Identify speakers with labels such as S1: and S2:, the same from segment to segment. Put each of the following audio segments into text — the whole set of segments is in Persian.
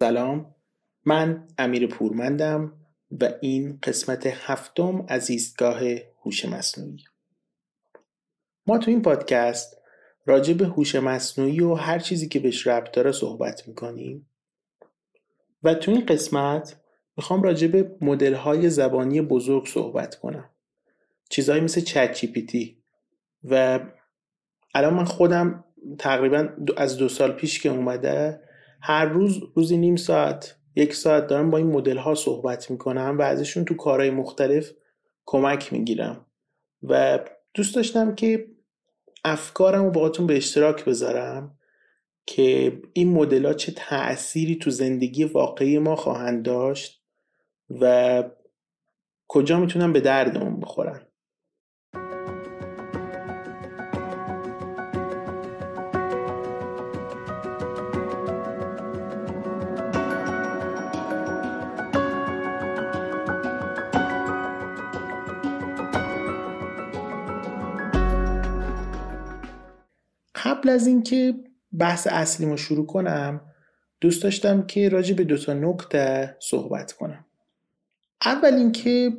S1: سلام، من امیر پورمندم و این قسمت 7 از ایستگاه هوش مصنوعی. ما تو این پادکست راجع به هوش مصنوعی و هر چیزی که بهش ربط داره صحبت میکنیم و تو این قسمت میخوام راجع به مدل‌های زبانی بزرگ صحبت کنم. چیزایی مثل چت جی پی تی و الان من خودم تقریبا از 2 سال پیش که اومده هر روزی نیم ساعت 1 ساعت دارم با این مدل ها صحبت میکنم و ازشون تو کارهای مختلف کمک میگیرم و دوست داشتم که افکارم رو باهاتون به اشتراک بذارم که این مدل ها چه تأثیری تو زندگی واقعی ما خواهند داشت و کجا میتونن به دردمون بخورن. قبل از اینکه بحث اصلیمو شروع کنم دوست داشتم که راجع به 2 نکته صحبت کنم. اول اینکه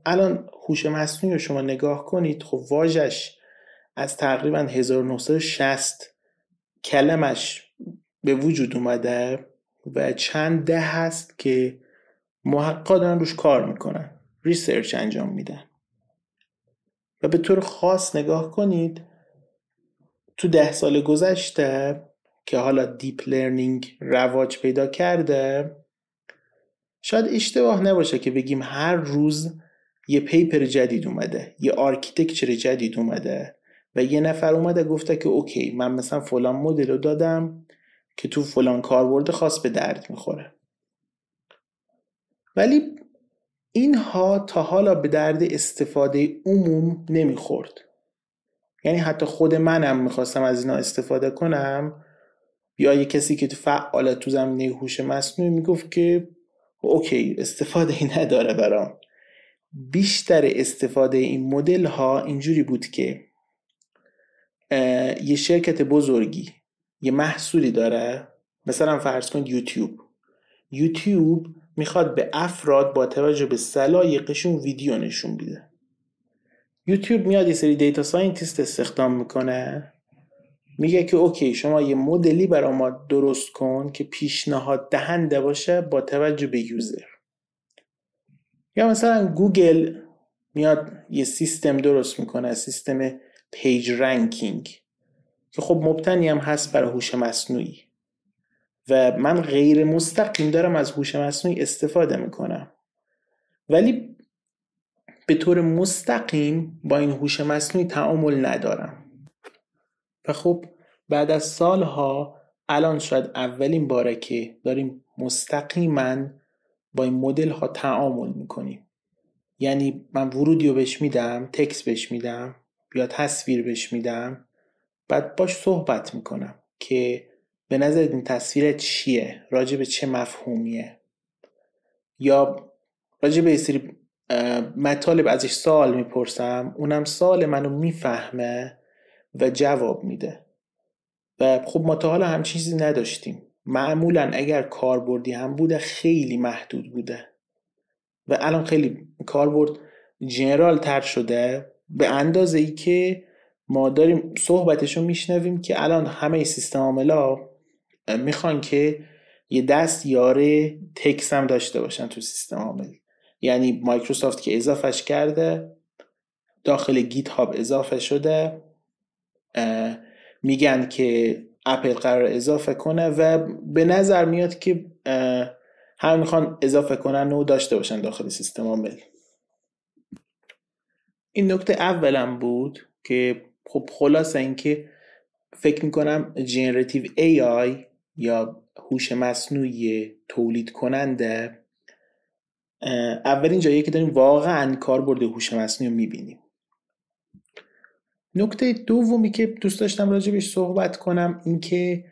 S1: الان هوش مصنوعی رو شما نگاه کنید، خب واژش از تقریبا 1960 کلمش به وجود اومده و چند ده هست که محققا دارن روش کار میکنن، ریسرچ انجام میدن و به طور خاص نگاه کنید تو 10 سال گذشته که حالا دیپ لرنینگ رواج پیدا کرده، شاید اشتباه نباشه که بگیم هر روز یه پیپر جدید اومده، یه آرکیتکچر جدید اومده و یه نفر اومده گفته که اوکی من مثلا فلان مدل رو دادم که تو فلان کاربرد خاص به درد میخوره. ولی اینها تا حالا به درد استفاده عموم نمیخورد. یعنی حتی خود منم میخواستم از اینا استفاده کنم، یا یه کسی که فعال تو زمینه هوش مصنوعی میگفت که اوکی استفاده ای نداره برام. بیشتر استفاده این مدل ها اینجوری بود که یه شرکت بزرگی یه محصولی داره، مثلا فرض کن یوتیوب میخواد به افراد با توجه به سلایقشون ویدیو نشون بده. یوتیوب میاد یه سری دیتا ساینتیست استخدام میکنه، میگه که اوکی شما یه مدلی برای ما درست کن که پیشنهاد دهنده باشه با توجه به یوزر. یا مثلا گوگل میاد یه سیستم درست میکنه، سیستم پیج رنکینگ که خب مبتنی هم هست برای هوش مصنوعی و من غیر مستقیم دارم از هوش مصنوعی استفاده میکنم، ولی به طور مستقیم با این هوش مصنوعی تعامل ندارم. و خب بعد از سالها الان شاید اولین باره که داریم مستقیما با این مدل ها تعامل میکنیم. یعنی من ورودی رو بهش میدم، تکست بهش میدم یا تصویر بهش میدم، بعد باش صحبت میکنم که به نظر این تصویر چیه، راجع به چه مفهومیه، یا راجع به یه سری مطالب ازش سوال میپرسم، اونم سوال منو میفهمه و جواب میده. و خب ما تا حالا هم چیزی نداشتیم. معمولا اگر کاربردی هم بوده خیلی محدود بوده و الان خیلی کاربرد جنرال تر شده به اندازه ای که ما داریم صحبتشو میشنویم که الان همه سیستم عاملا میخوان که یه دست یاره تکس هم داشته باشن تو سیستم عامل. یعنی مایکروسافت که اضافهش کرده، داخل گیت هاب اضافه شده، میگن که اپل قرار اضافه کنه و به نظر میاد که هم میخوان اضافه کنن و داشته باشن داخل سیستم عامل. این نکته اولم بود که خب خلاصه این که فکر میکنم جنراتیو AI یا هوش مصنوعی تولید کننده اولین جاییه که داریم واقعا کاربرد هوش مصنوعی رو میبینیم. نکته دومی که دوست داشتم راجبش صحبت کنم این که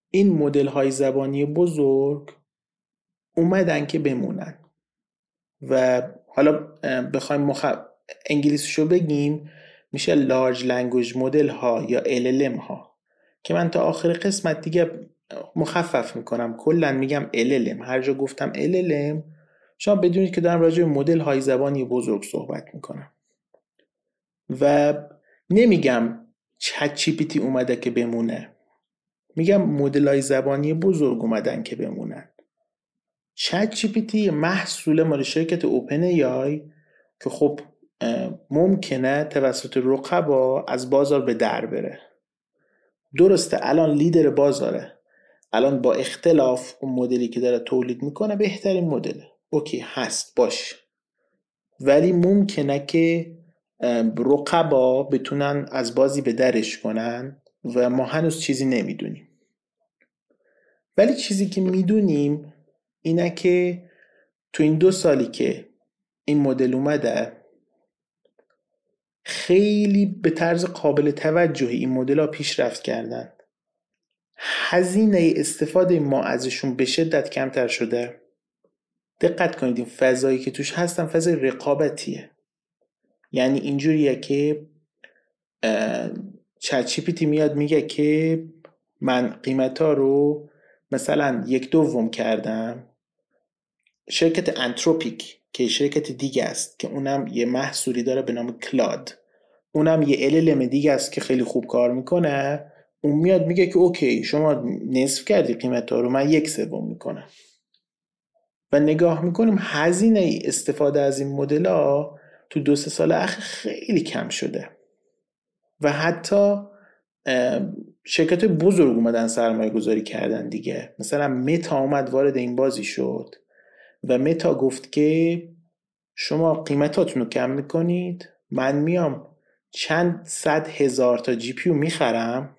S1: این مدل های زبانی بزرگ اومدن که بمونن و حالا بخوایم انگلیسیشو بگیم میشه Large Language Model ها یا LLM ها که من تا آخر قسمت دیگه مخفف میکنم، کلا میگم LLM. هر جا گفتم LLM شما بدونید که دارم راجع به مدل های زبانی بزرگ صحبت میکنم و نمیگم چت جی پی تی اومده که بمونه، میگم مدل های زبانی بزرگ اومدن که بمونن. چت جی پی تی محصول مال شرکت اوپن ای آی که خب ممکنه توسط رقبا از بازار به در بره. درسته الان لیدر بازاره، الان با اختلاف اون مدلی که داره تولید میکنه بهترین مدله، اوکی هست باش، ولی ممکنه که رقبا بتونن از بازی به درش کنن و ما هنوز چیزی نمیدونیم. ولی چیزی که میدونیم اینه که تو این 2 سالی که این مدل اومده خیلی به طرز قابل توجهی این مدل ها پیشرفت کردن. هزینه استفاده ما ازشون به شدت کمتر شده. دقت کنید این فضایی که توش هستن فضای رقابتیه. یعنی اینجوریه که چت جی پی تی میاد میگه که من قیمتا رو مثلا 1/2 کردم. شرکت انتروپیک که شرکت دیگه است که اونم یه محصولی داره به نام کلاد، اونم یه LLM دیگه است که خیلی خوب کار میکنه، اون میاد میگه که اوکی شما نصف کردی قیمتا رو، من 1/3 میکنم. و نگاه میکنیم هزینه استفاده از این مدل ها تو 2-3 سال اخیر خیلی کم شده و حتی شرکت بزرگ اومدن سرمایه گذاری کردن دیگه. مثلا متا اومد وارد این بازی شد و متا گفت که شما قیمتاتون رو کم میکنید، من میام چند 100,000 تا جی پی یو میخرم،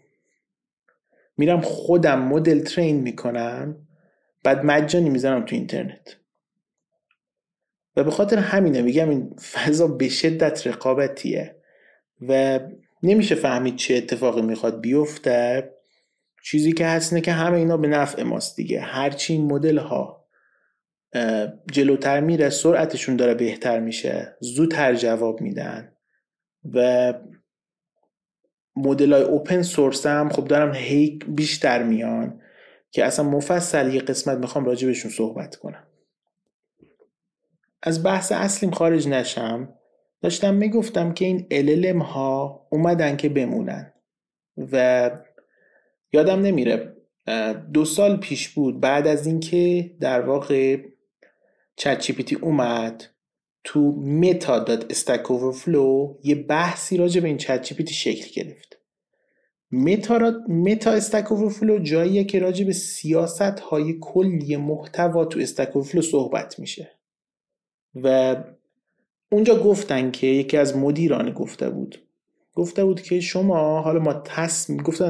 S1: میرم خودم مدل ترین میکنم، بعد مجانی میذارم تو اینترنت. و به خاطر همینه میگم این فضا به شدت رقابتیه و نمیشه فهمید چه اتفاقی میخواد بیفته. چیزی که هست اینه که همه اینا به نفع ماست دیگه. هرچی این مدل ها جلوتر میره سرعتشون داره بهتر میشه، زودتر جواب میدن و مدل های اوپن سورس هم خب دارم هی بیشتر میان که اصلا مفصل یه قسمت میخوام راجع بهشون صحبت کنم. از بحث اصلیم خارج نشم، داشتم میگفتم که این LLM ها اومدن که بمونن و یادم نمیره 2 سال پیش بود بعد از اینکه در واقع چت جی پی تی اومد تو meta.stack overflow یه بحثی راجع به این چت جی پی تی شکل گرفت. متا استک اوورفلو جاییه که راجع به سیاست های کلی محتوا تو استک اوورفلو صحبت میشه و اونجا گفتن که یکی از مدیران گفته بود که شما حالا ما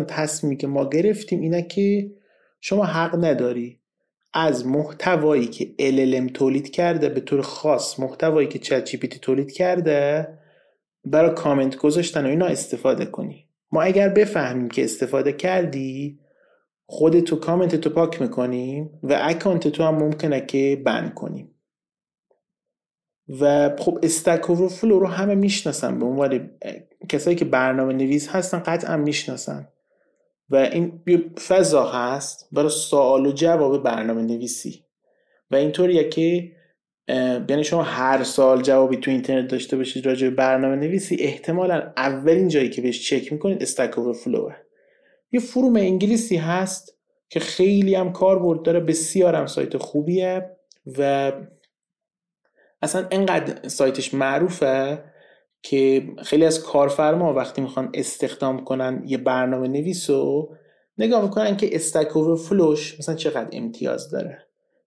S1: تصمیمی که ما گرفتیم اینه که شما حق نداری از محتوایی که LLM تولید کرده، به طور خاص محتوایی که چت جی پی تی تولید کرده، برای کامنت گذاشتن و اینا استفاده کنی. ما اگر بفهمیم که استفاده کردی خودتو کامنت تو پاک میکنیم و اکانت تو هم ممکنه که بند کنیم. و خب استک اوورفلو رو همه میشناسن، به عنوان کسایی که برنامه نویس هستن قطعا میشناسن و این فضا هست برای سوال و جواب برنامه نویسی و اینطوریه که یعنی شما هر سال جوابی تو اینترنت داشته باشید راجع به برنامه نویسی احتمالاً اولین جایی که بهش چک میکنید استک اوورفلوه. یه فروم انگلیسی هست که خیلی هم کاربرد داره، بسیار هم سایت خوبیه و اصلا انقدر سایتش معروفه که خیلی از کارفرما وقتی میخوان استخدام کنن یه برنامه نویسو نگاه میکنن که استک اوورفلوش مثلا چقدر امتیاز داره،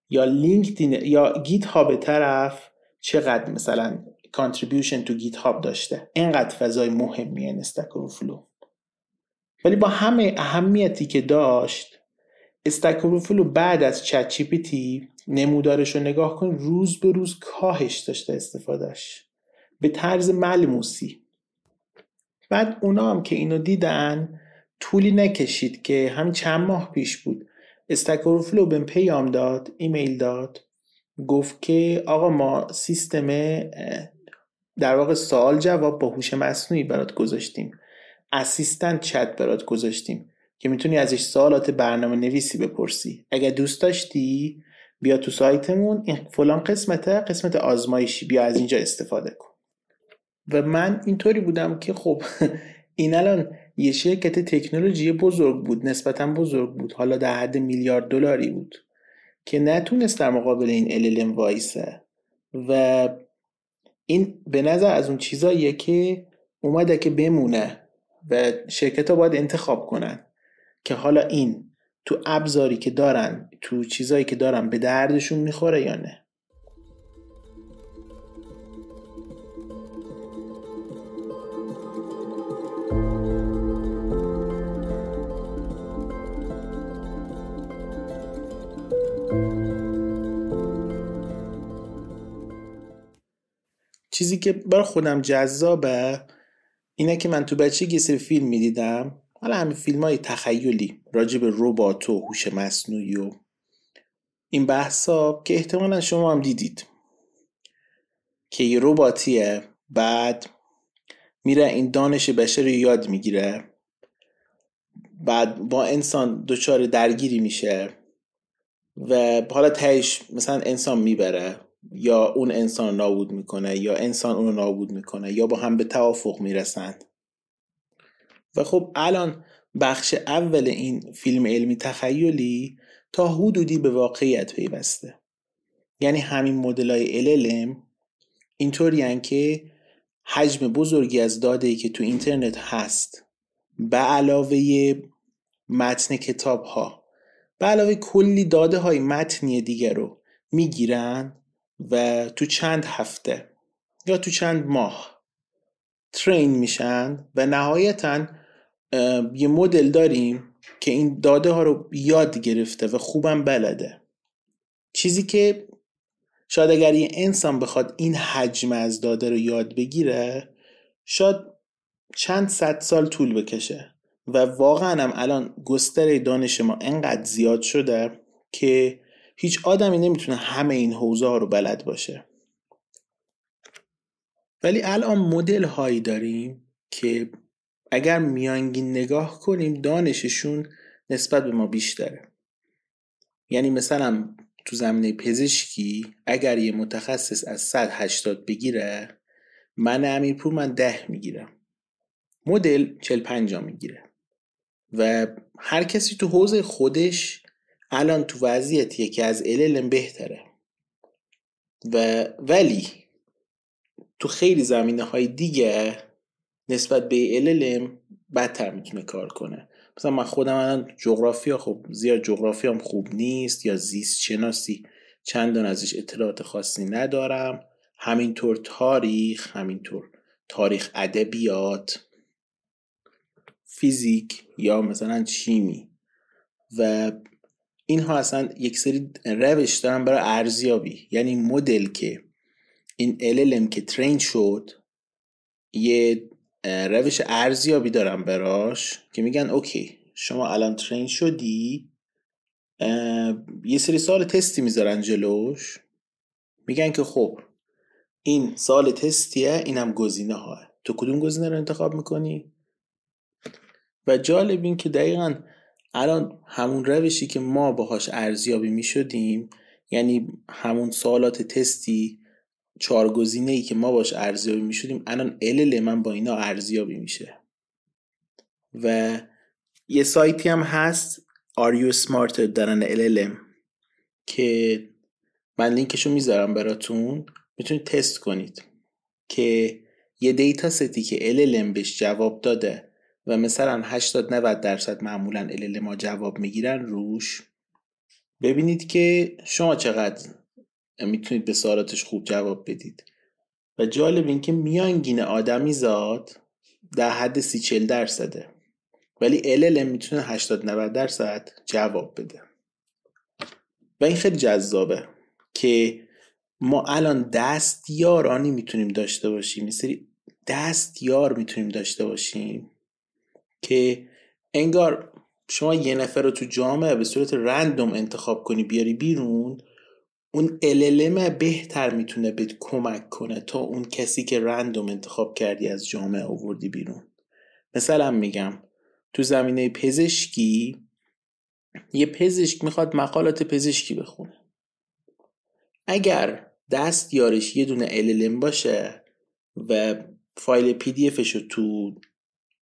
S1: یا لینکدین یا گیت هاب طرف چقدر مثلا کانتریبیوشن تو گیت هاب داشته. اینقدر فضای مهمیه استک اوورفلو. ولی با همه اهمیتی که داشت استک اوورفلو بعد از چت جی پی تی نمودارش رو نگاه کن روز به روز کاهش داشته استفادهش به طرز ملموسی. بعد اونا هم که اینو دیدن طولی نکشید که همین چند ماه پیش بود استک اوورفلو بهم پیام داد، ایمیل داد، گفت که آقا ما سیستم در واقع سوال جواب با هوش مصنوعی برات گذاشتیم، اسیستنت چت برات گذاشتیم، که میتونی ازش سوالات برنامه نویسی بپرسی. اگه دوست داشتی بیا تو سایتمون، این فلان قسمت آزمایشی، بیا از اینجا استفاده کن. و من اینطوری بودم که خب این الان یه شرکت تکنولوژی بزرگ بود، نسبتا بزرگ بود، حالا در حد $1,000,000,000 بود که نتونست در مقابل این LLM وایسه. و این به نظر از اون چیزاییه که اومده که بمونه و شرکت ها باید انتخاب کنن که حالا این تو ابزاری که دارن، تو چیزایی که دارن به دردشون میخوره یا نه. چیزی که برای خودم جذابه اینه که من تو بچگی یه سری فیلم میدیدم، حالا همین فیلم‌های تخیلی راجع به ربات و هوش مصنوعی و این بحثا که احتمالا شما هم دیدید، که یه رباتیه بعد میره این دانش بشری یاد میگیره، بعد با انسان دچار درگیری میشه و حالا تهش مثلا انسان میبره یا اون انسان نابود میکنه یا انسان اونو نابود میکنه یا با هم به توافق میرسن. و خب الان بخش اول این فیلم علمی تخیلی تا حدودی به واقعیت پیوسته. یعنی همین مدل‌های LLM اینطورین که حجم بزرگی از داده‌ای که تو اینترنت هست به علاوه متن کتاب‌ها، به علاوه کلی داده‌های متنی دیگر رو میگیرن و تو چند هفته یا تو چند ماه ترین میشن و نهایتاً یه مدل داریم که این داده ها رو یاد گرفته و خوبم بلده. چیزی که شاید اگر یه انسان بخواد این حجم از داده رو یاد بگیره شاید چند صد سال طول بکشه و واقعا هم الان گستره دانش ما انقدر زیاد شده که هیچ آدمی نمیتونه همه این حوزه ها رو بلد باشه. ولی الان مدل هایی داریم که اگر میانگین نگاه کنیم دانششون نسبت به ما بیشتره. یعنی مثلا تو زمینه پزشکی اگر یه متخصص از 180 بگیره، من امیرپور من 10 میگیرم، مدل 40-50 میگیره و هر کسی تو حوزه خودش الان تو وضعیتیه که از LLM بهتره. ولی تو خیلی زمینه های دیگه نسبت به LLM بدتر میتونه کار کنه. مثلا من خودم الان جغرافیا، خب زیاد جغرافیام خوب نیست یا زیست شناسی چندان ازش اطلاعات خاصی ندارم، همینطور تاریخ ادبیات، فیزیک یا مثلا شیمی و اینها اصلا یک سری روش دارن برای ارزیابی. یعنی مدل که این LLM که ترین شد یه روش ارزیابی دارن براش که میگن اوکی شما الان ترین شدی، یه سری سوال تستی میذارن جلوش، میگن که خب این سوال تستیه، اینم گزینه ها، تو کدوم گزینه رو انتخاب میکنی؟ و جالب این که دقیقاً الان همون روشی که ما باهاش ارزیابی میشدیم، یعنی همون سوالات تستی 4 گزینه‌ای که ما باش ارزیابی میشدیم، الان LLM من با اینا ارزیابی میشه. و یه سایتی هم هست Are You Smarter than an LLM که من لینکشو میذارم براتون، میتونید تست کنید که یه دیتا ستی که LLM بهش جواب داده و مثلا 80-90% معمولا LLM ها جواب میگیرن روش، ببینید که شما چقدر میتونید به سوالاتش خوب جواب بدید. و جالب این که میانگین آدمی زاد در حد 30-40%، ولی LLM میتونه 80-90% جواب بده. و این خیلی جذابه که ما الان دستیارانی میتونیم داشته باشیم، یه سری دستیار میتونیم داشته باشیم که انگار شما یه نفر رو تو جامعه به صورت رندوم انتخاب کنی بیاری بیرون، اون LLM بهتر میتونه بهت کمک کنه تا اون کسی که رندوم انتخاب کردی از جامعه آوردی بیرون. مثلا میگم تو زمینه پزشکی یه پزشک میخواد مقالات پزشکی بخونه. اگر دستیارش یه دونه LLM باشه و فایل PDF شو تو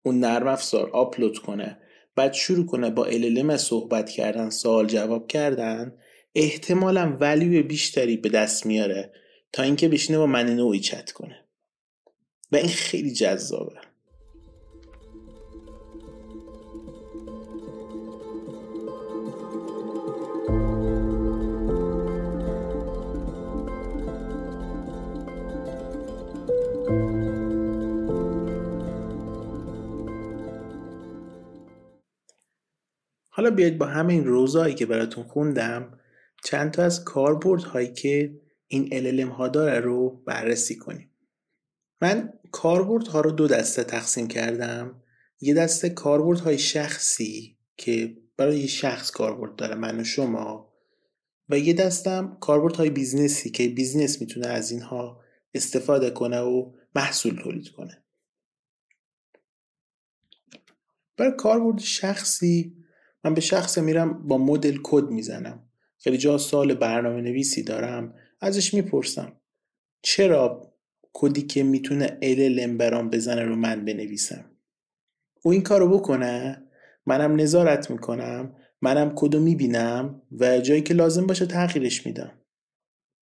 S1: اون نرم افزار آپلود کنه، بعد شروع کنه با LLM صحبت کردن، سوال جواب کردن، احتمالاً ولیو بیشتری به دست میاره تا اینکه بشینه با من نوعی چت کنه و این خیلی جذابه. حالا بیاید با همین روزایی که براتون خوندم چند تا از کاربردهایی که این LLM ها داره رو بررسی کنیم. من کاربردها رو 2 دسته تقسیم کردم. یه دسته کاربردهای شخصی که برای یه شخص کاربرد داره، من و شما، و یه دستم کاربردهای بیزنسی که بیزنس میتونه از اینها استفاده کنه و محصول تولید کنه. برای کاربرد شخصی من به شخص میرم با مدل کد میزنم. خیلی جا سوال برنامه نویسی دارم، ازش میپرسم چرا کدی که میتونه LLM برام بزنه رو من بنویسم. او این کارو بکنه، منم نظارت میکنم، منم کدو میبینم و جایی که لازم باشه تغییرش میدم.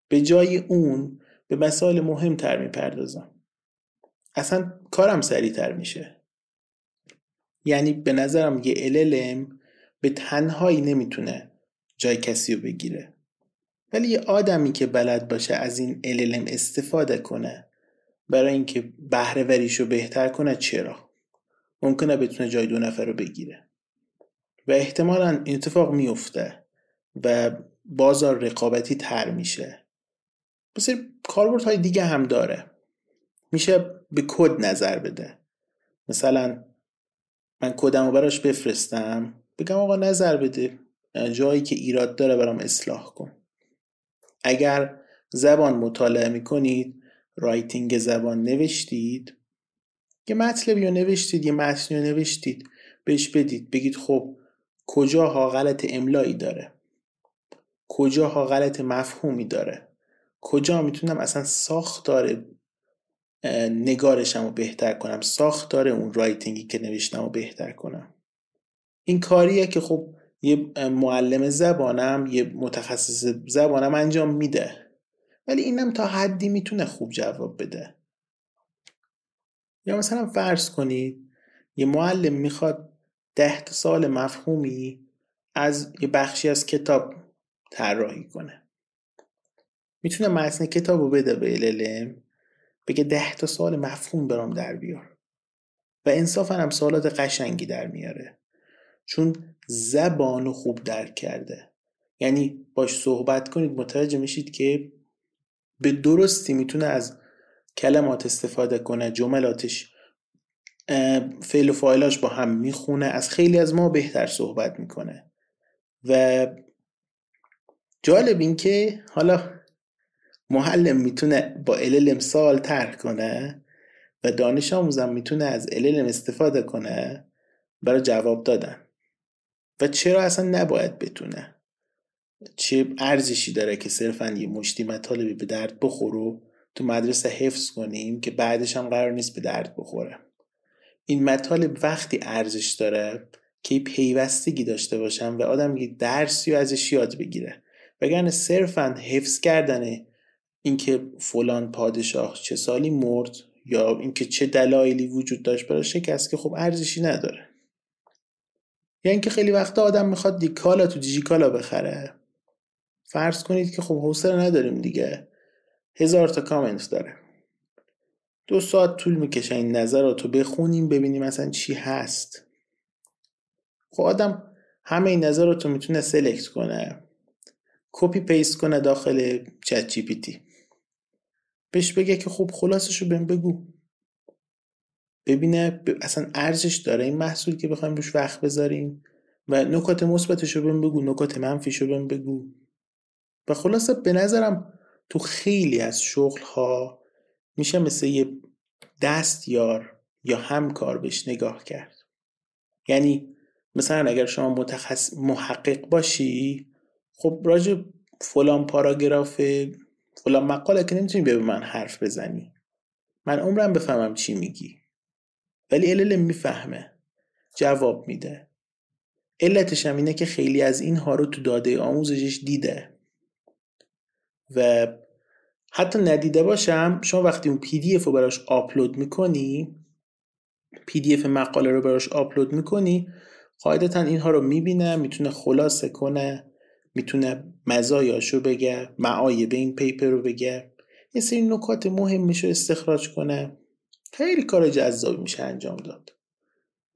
S1: به جای اون به مسائل مهمتر میپردازم. اصلا کارم سریعتر میشه. یعنی به نظرم یه LLM به تنهایی نمیتونه جای کسی رو بگیره، ولی یه آدمی که بلد باشه از این LLM استفاده کنه برای اینکه بهره وریشو بهتر کنه، چرا؟ ممکنه بتونه جای 2 نفر رو بگیره و احتمالاً این اتفاق میفته و بازار رقابتی تر میشه. بس کاربردهای دیگه هم داره. میشه به کد نظر بده. مثلا من کدمو براش بفرستم، بگم آقا نظر بده، جایی که ایراد داره برام اصلاح کن. اگر زبان مطالعه میکنید، رایتینگ زبان نوشتید، یه مطلبی رو نوشتید، یه متنی رو نوشتید، بهش بدید، بگید خب کجاها غلط املایی داره، کجاها غلط مفهومی داره، کجا میتونم اصلا ساختار نگارشم رو بهتر کنم، ساختار اون رایتینگی که نوشتم رو بهتر کنم. این کاریه که خب یه معلم زبانم، یه متخصص زبانم انجام میده، ولی اینم تا حدی میتونه خوب جواب بده. یا مثلا فرض کنید یه معلم میخواد 10 سال مفهومی از یه بخشی از کتاب طراحی کنه. میتونه متن کتاب رو بده به LLM، بگه 10 سال مفهوم برام در بیار و انصافا هم سوالات قشنگی در میاره، چون زبانو خوب درک کرده. یعنی باش صحبت کنید متوجه میشید که به درستی میتونه از کلمات استفاده کنه، جملاتش، فعل و فاعلاش با هم میخونه، از خیلی از ما بهتر صحبت میکنه. و جالب این که حالا معلم میتونه با LLM سوال طرح کنه و دانش آموزم میتونه از LLM استفاده کنه برای جواب دادن. و چرا اصلا نباید بتونه؟ چه ارزشی داره که صرفا یه مشتی مطالبی به درد بخوره تو مدرسه حفظ کنیم که بعدش هم قرار نیست به درد بخوره؟ این مطالب وقتی ارزش داره که پیوستگی داشته باشن و آدم یه درسی رو ازش یاد بگیره، وگرنه صرفا حفظ کردنه اینکه فلان پادشاه چه سالی مرد یا اینکه چه دلایلی وجود داشت برای شکست، که خب ارزشی نداره. یا اینکه خیلی وقتا آدم میخواد دیکالا تو دیجیکالا بخره. فرض کنید که خب حوصله نداریم دیگه، 1000 تا کامنت داره، 2 ساعت طول میکشه این نظراتو بخونیم ببینیم مثلا چی هست. خب آدم همه این نظراتو میتونه سلکت کنه، کپی پیست کنه داخل چت جی پی تی، بهش بگه که خب خلاصشو بهم بگو، ببینه اصلا ارزش داره این محصول که بخوایم روش وقت بذاریم و نکات مثبتشو بهم بگو، نکات منفیشو بهم بگو. و خلاصه به نظرم تو خیلی از شغل‌ها میشه مثل یه دستیار یا همکار بهش نگاه کرد. یعنی مثلا اگر شما محقق باشی، خب راجع فلان پاراگراف فلان مقاله که نمیتونی به من حرف بزنی، من عمرم بفهمم چی میگی، ولی LLM میفهمه، جواب میده. علتش هم اینه که خیلی از اینها رو تو داده آموزشش دیده و حتی ندیده باشم شما وقتی اون PDF رو براش آپلود میکنی، PDF مقاله رو براش آپلود میکنی، قاعدتا اینها رو میبینه، میتونه خلاصه کنه، میتونه مزایاشو بگه، معایب این پیپر رو بگه، یه سری نکات مهمش رو استخراج کنه. خیلی کار جذابی میشه انجام داد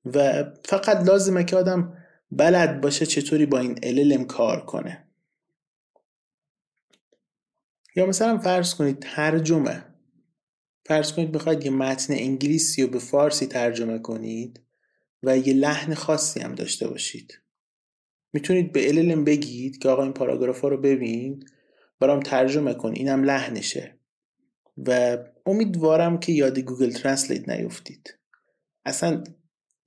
S1: و فقط لازمه که آدم بلد باشه چطوری با این LLM کار کنه. یا مثلا فرض کنید ترجمه، فرض کنید بخواید یه متن انگلیسی رو به فارسی ترجمه کنید و یه لحن خاصی هم داشته باشید، میتونید به LLM بگید که آقا این پاراگراف ها رو ببین برام ترجمه کن، اینم لحنشه، و امیدوارم که یاد گوگل ترنسلیت نیفتید. اصلا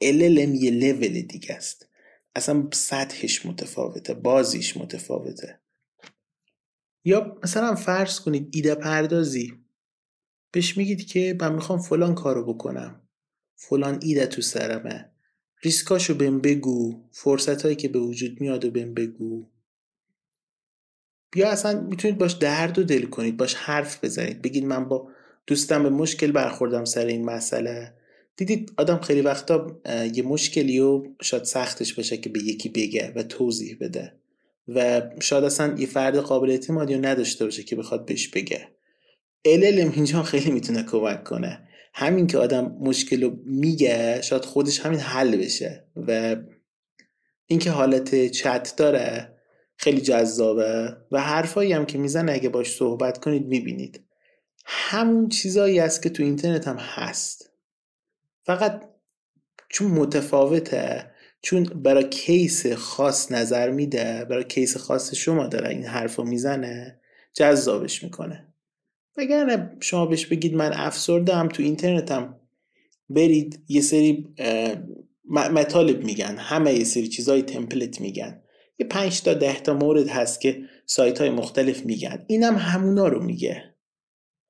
S1: LLM یه لول دیگه است، اصلا سطحش متفاوته، بازیش متفاوته. یا مثلا فرض کنید ایده پردازی، بهش میگید که من میخوام فلان کارو بکنم، فلان ایده تو سرمه، ریسکاشو بهم بگو، فرصتایی که به وجود میاد و بهم بگو. یا اصلا میتونید باش درد و دل کنید، باش حرف بزنید، بگید من با دوستم به مشکل برخوردم سر این مسئله. دیدید آدم خیلی وقتا یه مشکلی و شاید سختش باشه که به یکی بگه و توضیح بده و شاید اصلا یه فرد قابل اعتمادی رو نداشته باشه که بخواد بهش بگه. LLM اینجا خیلی میتونه کمک کنه، همین که آدم مشکل رو میگه شاید خودش همین حل بشه. و اینکه حالت چت داره خیلی جذابه و حرفایی هم که میزنه اگه باش صحبت کنید میبینید همون چیزایی است که تو اینترنت هم هست، فقط چون متفاوته، چون برای کیس خاص نظر میده، برای کیس خاص شما داره این حرفو میزنه، جذابش میکنه. وگرنه شما بهش بگید من افسردم، تو اینترنتم برید یه سری مطالب میگن، همه یه سری چیزای تمپلت میگن، یه 5 تا 10 تا مورد هست که سایت های مختلف میگن، اینم همونا رو میگه،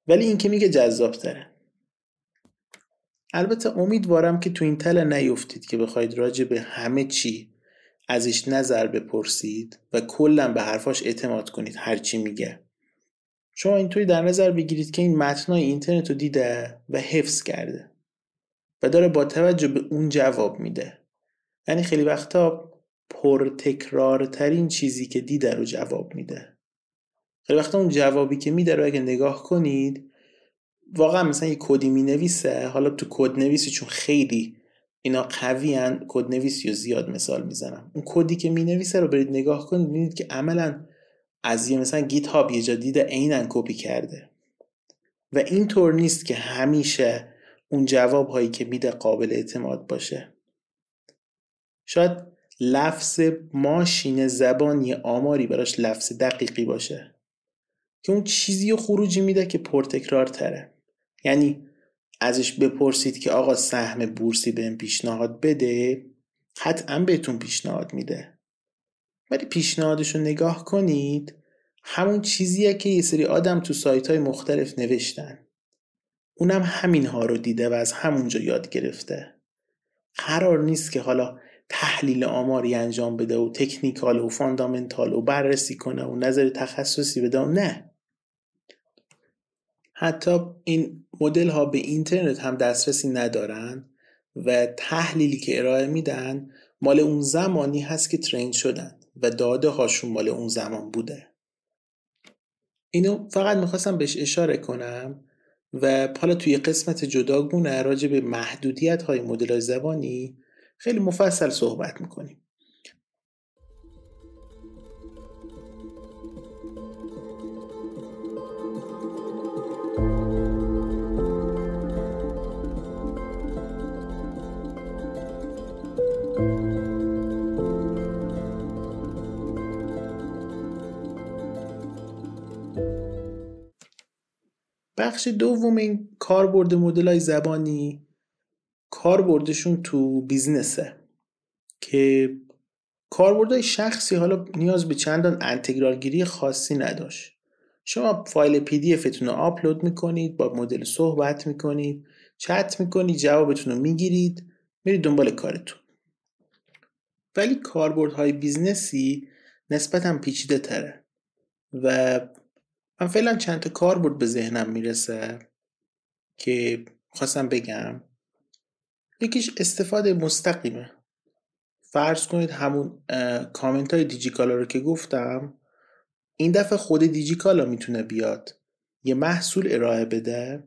S1: ولی این که میگه جذاب تره. البته امیدوارم که تو این تله نیفتید که بخواید راجع به همه چی ازش نظر بپرسید و کلا به حرفاش اعتماد کنید هر چی میگه. شما اینطوری در نظر بگیرید که این متنای اینترنت رو دیده و حفظ کرده و داره با توجه به اون جواب میده. یعنی خیلی وقتا پرتکرارترین چیزی که دیده رو جواب میده. خیلی وقتا اون جوابی که میده رو اگه نگاه کنید، واقعا مثلا یه کدی مینویسه، حالا تو کد نویسی چون خیلی اینا قوی هن، کد نویسی رو زیاد مثال میزنم، اون کدی که مینویسه رو برید نگاه کنید، میبینید که عملا از یه مثلا گیت هاب یه جا دیده عیناً کپی کرده و اینطور نیست که همیشه اون جواب هایی که میده قابل اعتماد باشه. شاید لفظ ماشین زبان یه آماری براش لفظ دقیقی باشه که اون چیزی رو خروجی میده که پرتکرار تره. یعنی ازش بپرسید که آقا سهم بورسی بهم پیشنهاد بده، قطعا بهتون پیشنهاد میده، ولی پیشنهادش رو نگاه کنید همون چیزیه که یه سری آدم تو سایت های مختلف نوشتن، اونم همین ها رو دیده و از همونجا یاد گرفته. قرار نیست که حالا تحلیل آماری انجام بده و تکنیکال و فاندامنتال و بررسی کنه و نظر تخصصی بده و نه. حتی این مدل ها به اینترنت هم دسترسی ندارن و تحلیلی که ارائه میدن مال اون زمانی هست که ترین شدن و داده هاشون مال اون زمان بوده. اینو فقط میخواستم بهش اشاره کنم و حالا توی قسمت جداگونه راجع به محدودیت های مدل زبانی خیلی مفصل صحبت میکنیم. بخش دوم این کاربرد مدل‌های زبانی، کاربردشون تو بیزنسه. که کاربردهای شخصی حالا نیاز به چندان انتگرالگیری خاصی نداشت. شما فایل PDF رو آپلود میکنید، با مدل صحبت میکنید، چت میکنید، جوابتون رو میگیرید، میرید دنبال کارتون. ولی کاربردهای بیزنسی نسبتاً پیچیده تره و من فعلا چند تا کاربرد به ذهنم میرسه که خواستم بگم. یکیش استفاده مستقیمه. فرض کنید همون کامنت های دیجیکالا رو که گفتم، این دفعه خود دیجیکالا میتونه بیاد یه محصول ارائه بده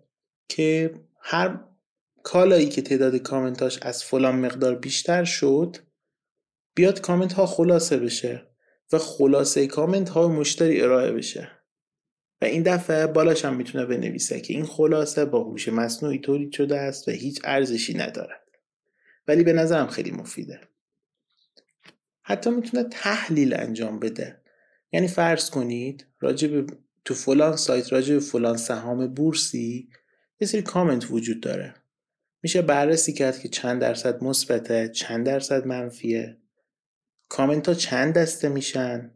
S1: که هر کالایی که تعداد کامنتاش از فلان مقدار بیشتر شد بیاد کامنت ها خلاصه بشه و خلاصه کامنت ها مشتری ارائه بشه و این دفعه بالاش هم میتونه بنویسه که این خلاصه با هوش مصنوعی تولید شده است و هیچ ارزشی ندارد، ولی به نظرم خیلی مفیده. حتی میتونه تحلیل انجام بده. یعنی فرض کنید تو فلان سایت راجع به فلان سهام بورسی یه سری کامنت وجود داره، میشه بررسی کرد که چند درصد مثبته، چند درصد منفیه، کامنت ها چند دسته میشن،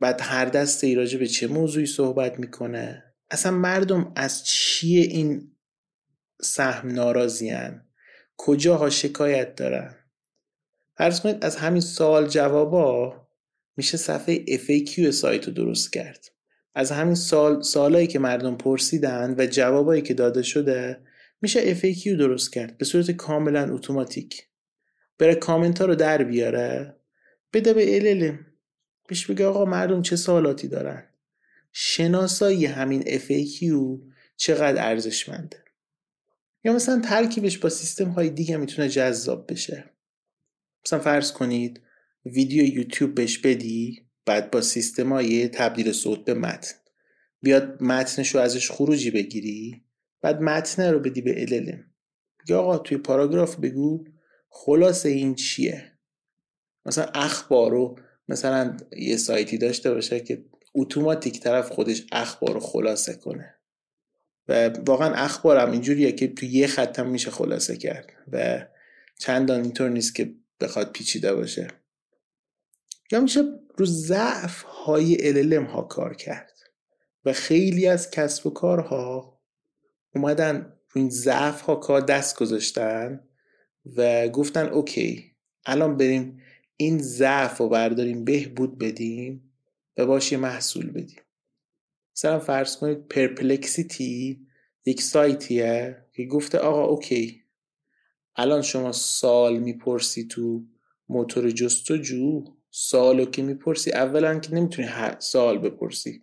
S1: بعد هر دسته ای راجع به چه موضوعی صحبت میکنه، اصلا مردم از چیه این سهم ناراضی‌اند، کجاها شکایت دارن. فرض کنید از همین سوال جوابا میشه صفحه FAQ سایت رو درست کرد. از همین سوالایی که مردم پرسیدن و جوابایی که داده شده میشه FAQ درست کرد به صورت کاملا اتوماتیک. بره کامنت ها رو در بیاره، بده به LLM، بهش بگه آقا مردم چه سوالاتی دارن، شناسایی همین FAQ چقدر ارزشمنده. یا مثلا ترکیبش با سیستم های دیگه میتونه جذاب بشه. مثلا فرض کنید ویدیو یوتیوب بهش بدی، بعد با سیستم های تبدیل صوت به متن بیاد متنش رو ازش خروجی بگیری، بعد متن رو بدی به LLM، یا آقا توی پاراگراف بگو خلاصه این چیه. مثلا اخبار رو مثلا یه سایتی داشته باشه که اتوماتیک طرف خودش اخبار رو خلاصه کنه و واقعا اخبارم اینجوریه که تو یه خط هم میشه خلاصه کرد و چندان اینطور نیست که بخواد پیچیده باشه. یا میشه رو ضعف های LLM ها کار کرد و خیلی از کسب و کارها اومدن رو این ضعف ها کار دست گذاشتن و گفتن اوکی الان بریم این ضعف رو برداریم بهبود بدیم و باشه محصول بدیم. مثلا فرض کنید پرپلکسیتی یک سایتیه که گفته آقا اوکی الان شما سوال میپرسی تو موتور جستجو، سوالو که میپرسی اولا که نمیتونی سوال بپرسی،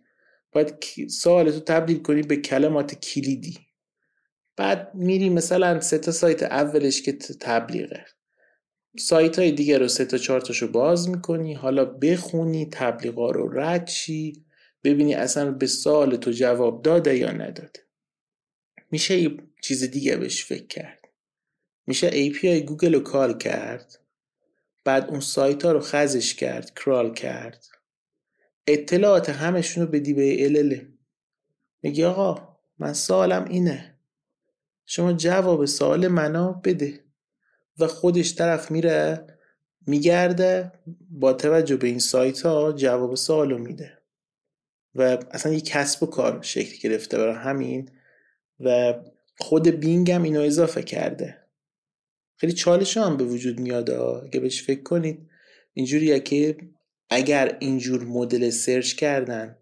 S1: باید سوالتو تبدیل کنی به کلمات کلیدی. بعد میری مثلا 3 تا سایت اولش که تبلیغه، سایت های دیگه رو 3 تا 4 تاشو باز میکنی، حالا بخونی تبلیغا رو رد شی ببینی اصلا به سوال تو جواب داده یا نداده. میشه یه چیز دیگه بهش فکر کرد. میشه API گوگل رو کال کرد، بعد اون سایت ها رو خزش کرد، کرال کرد، اطلاعات همشون رو بدی به LLM، میگی آقا من سوالم اینه، شما جواب سوال منو بده و خودش طرف میره میگرده با توجه به این سایت ها جواب سوالو میده و اصلا یک کسب و کار شکل گرفته برای همین و خود بینگ هم اینو اضافه کرده. خیلی چالش هم به وجود میاد اگه بهش فکر کنید. اینجوریه که اگر اینجور مدل سرچ کردن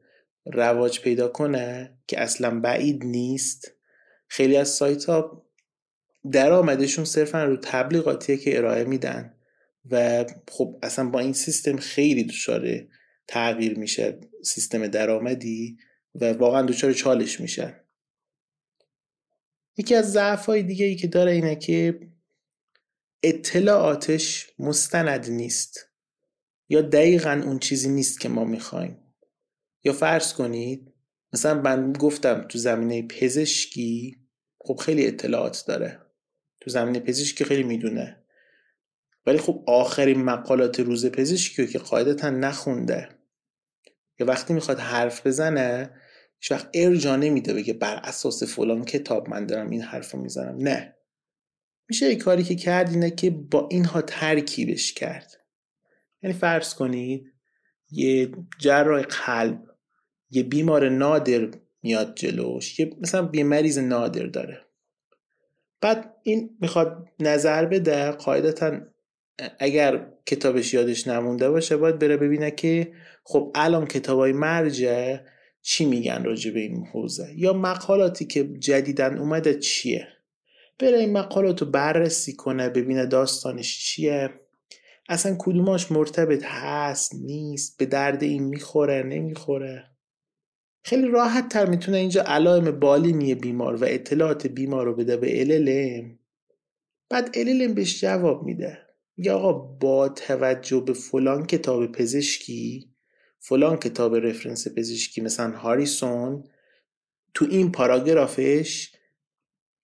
S1: رواج پیدا کنه که اصلا بعید نیست، خیلی از سایت ها درآمدشون صرفا رو تبلیغاتیه که ارائه میدن و خب اصلا با این سیستم خیلی دچار تغییر میشه سیستم درآمدی و واقعا دچار چالش میشن. یکی از ضعف‌های دیگه ای که داره اینه که اطلاعاتش مستند نیست یا دقیقاً اون چیزی نیست که ما میخوایم. یا فرض کنید مثلا من گفتم تو زمینه پزشکی خب خیلی اطلاعات داره، تو زمینه پزشکی خیلی میدونه، ولی خب آخرین مقالات روز پزشکی که قاعدتا نخونده یا وقتی میخواد حرف بزنه هیچ وقت ارجاع نمیده بگه بر اساس فلان کتاب من دارم این حرفو میزنم. نه، میشه یه کاری که کرد اینه که با اینها ترکیبش کرد. یعنی فرض کنید یه جراح قلب یه بیمار نادر میاد جلوش، یه مثلا یه مریض نادر داره، بعد این میخواد نظر بده. قاعدتا اگر کتابش یادش نمونده باشه باید بره ببینه که خب الان کتابای مرجع چی میگن راجع به این حوزه، یا مقالاتی که جدیدن اومده چیه، بره این مقالاتو بررسی کنه، ببینه داستانش چیه، اصلا کدوماش مرتبط هست نیست، به درد این میخوره نمیخوره. خیلی راحت تر میتونه اینجا علائم بالینی بیمار و اطلاعات بیمار رو بده به LLM. بعد LLM بهش جواب میده، میگه آقا با توجه به فلان کتاب پزشکی، فلان کتاب رفرنس پزشکی مثلا هاریسون، تو این پاراگرافش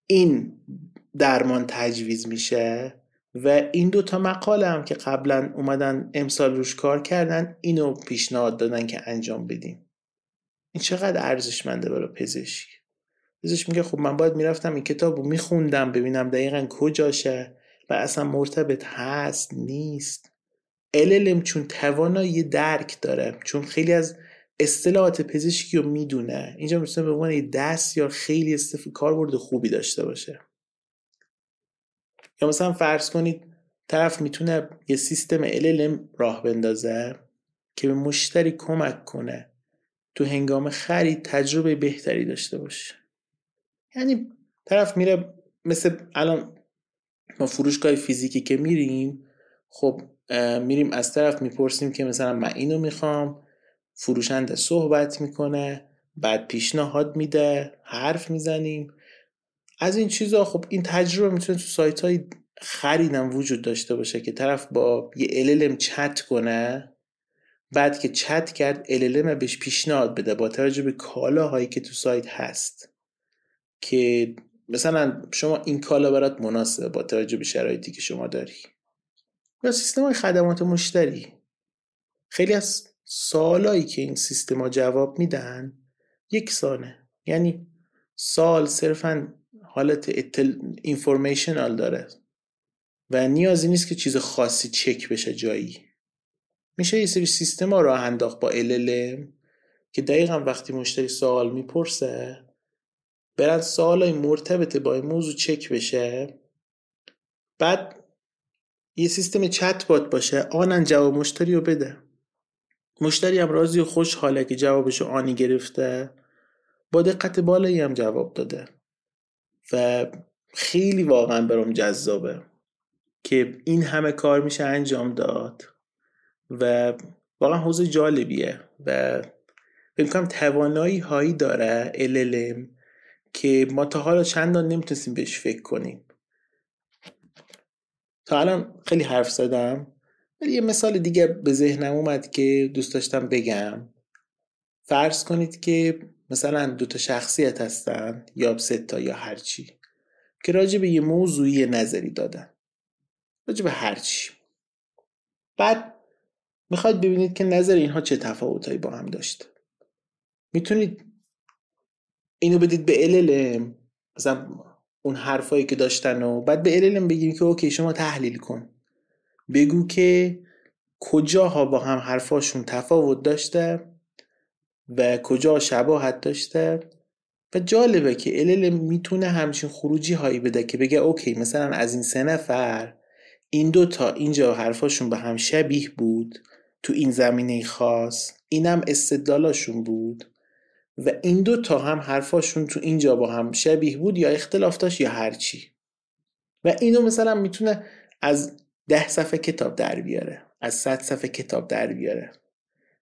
S1: این درمان تجویز میشه و این دوتا مقاله هم که قبلا اومدن امسال روش کار کردن اینو پیشنهاد دادن که انجام بدیم. این چقدر ارزشمنده برای پزشک. پزشک میگه خب من باید میرفتم این کتاب رو میخوندم ببینم دقیقا کجاشه و اصلا مرتبط هست نیست. LLM چون توانایی درک داره، چون خیلی از اصطلاحات پزشکی رو میدونه، اینجا میتونه به عنوان دست یا خیلی کاربرد خوبی داشته باشه. یا مثلا فرض کنید طرف میتونه یه سیستم LLM راه بندازه که به مشتری کمک کنه تو هنگام خرید تجربه بهتری داشته باشه. یعنی طرف میره، مثل الان ما فروشگاه فیزیکی که میریم، خب میریم از طرف میپرسیم که مثلا من اینو میخوام، فروشنده صحبت میکنه، بعد پیشنهاد میده، حرف میزنیم از این چیزا. خب این تجربه میتونه تو سایت های خریدم وجود داشته باشه که طرف با یه LLM چت کنه، بعد که چت کرد LLM بهش پیشنهاد بده با توجه به کالاهایی که تو سایت هست که مثلا شما این کالا برات مناسبه با توجه به شرایطی که شما داری. یا سیستم های خدمات مشتری، خیلی از سوالایی که این سیستم ها جواب میدن یکسانه، یعنی سوال صرفا حالت اینفورمیشنال داره و نیازی نیست که چیز خاصی چک بشه جایی. میشه یه سری سیستم ها راه انداخت با LLM که دقیقا وقتی مشتری سوال میپرسه برن سوالای مرتبط با این موضوع چک بشه، بعد یه سیستم چت بات باشه آنن جواب مشتری رو بده. مشتری هم راضی و خوشحاله که جوابشو آنی گرفته، با دقت بالایی هم جواب داده و خیلی واقعا برام جذابه که این همه کار میشه انجام داد و واقعا حوزه جالبیه و فکر می‌کنم توانایی هایی داره LLM که ما تا حالا چندان نمیتونستیم بهش فکر کنیم. تا الان خیلی حرف زدم ولی یه مثال دیگه به ذهنم اومد که دوست داشتم بگم. فرض کنید که مثلا 2 شخصیت هستن یا 3 یا هرچی که راجع به یه موضوعی نظری دادن، راجع به هرچی، بعد میخواید ببینید که نظر اینها چه تفاوتایی با هم داشته. میتونید اینو بدید به LLM، مثلا اون حرفایی که داشتن و بعد به LLM بگیم که اوکی شما تحلیل کن، بگو که کجاها با هم حرفاشون تفاوت داشته و کجا شباهت داشته. و جالبه که LLM میتونه همچین خروجی هایی بده که بگه اوکی مثلا از این 3 نفر این 2 اینجا حرفاشون به هم شبیه بود تو این زمینه خاص، اینم استدلالاشون بود و این 2 هم حرفاشون تو اینجا با هم شبیه بود یا اختلاف داشت یا هرچی. و اینو مثلا میتونه از 10 صفحه کتاب در بیاره، از 100 صفحه کتاب در بیاره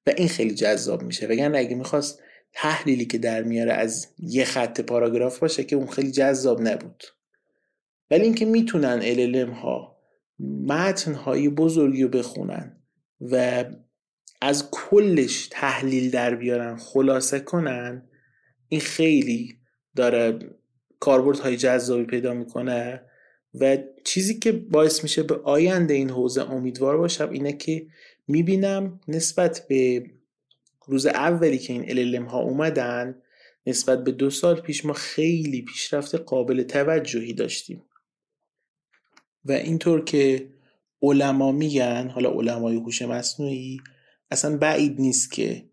S1: و این خیلی جذاب میشه. وگرنه اگه میخواست تحلیلی که در میاره از یه خط پاراگراف باشه که اون خیلی جذاب نبود. ولی اینکه میتونن LLM ها متن های بزرگی رو بخونن و از کلش تحلیل در بیارن، خلاصه کنن، این خیلی داره کاربردهای جذابی پیدا میکنه و چیزی که باعث میشه به آینده این حوزه امیدوار باشم اینه که میبینم نسبت به روز اولی که این LLM ها اومدن نسبت به 2 سال پیش ما خیلی پیشرفت قابل توجهی داشتیم. و اینطور که علما میگن، حالا علمای هوش مصنوعی، اصلا بعید نیست که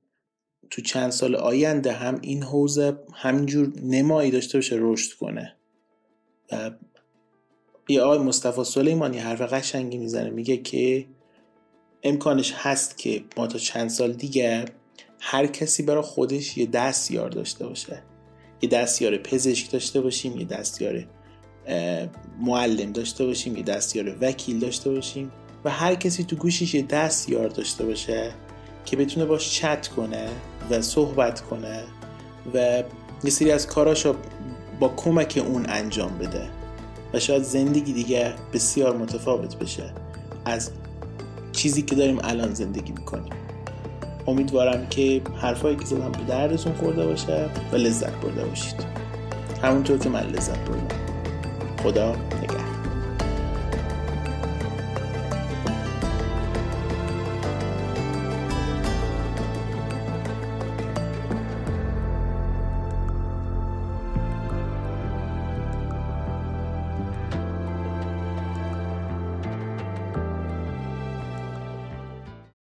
S1: تو چند سال آینده هم این حوزه همینجور نمایی داشته باشه، رشد کنه. و یه آقای مصطفی سلیمانی حرف قشنگی میزنه، میگه که امکانش هست که ما تا چند سال دیگه هر کسی برای خودش یه دستیار داشته باشه، یه دستیار پزشک داشته باشیم، یه دستیار معلم داشته باشیم، یه دستیار وکیل داشته باشیم و هر کسی تو گوشش یه دستیار داشته باشه که بتونه باش چت کنه و صحبت کنه و یه سری از کاراشو با کمک اون انجام بده و شاید زندگی دیگه بسیار متفاوت بشه از چیزی که داریم الان زندگی میکنیم. امیدوارم که حرفایی که زدم به دردتون خورده باشه و لذت برده باشید، همونطور که من لذت بردم. خدا نگهدار.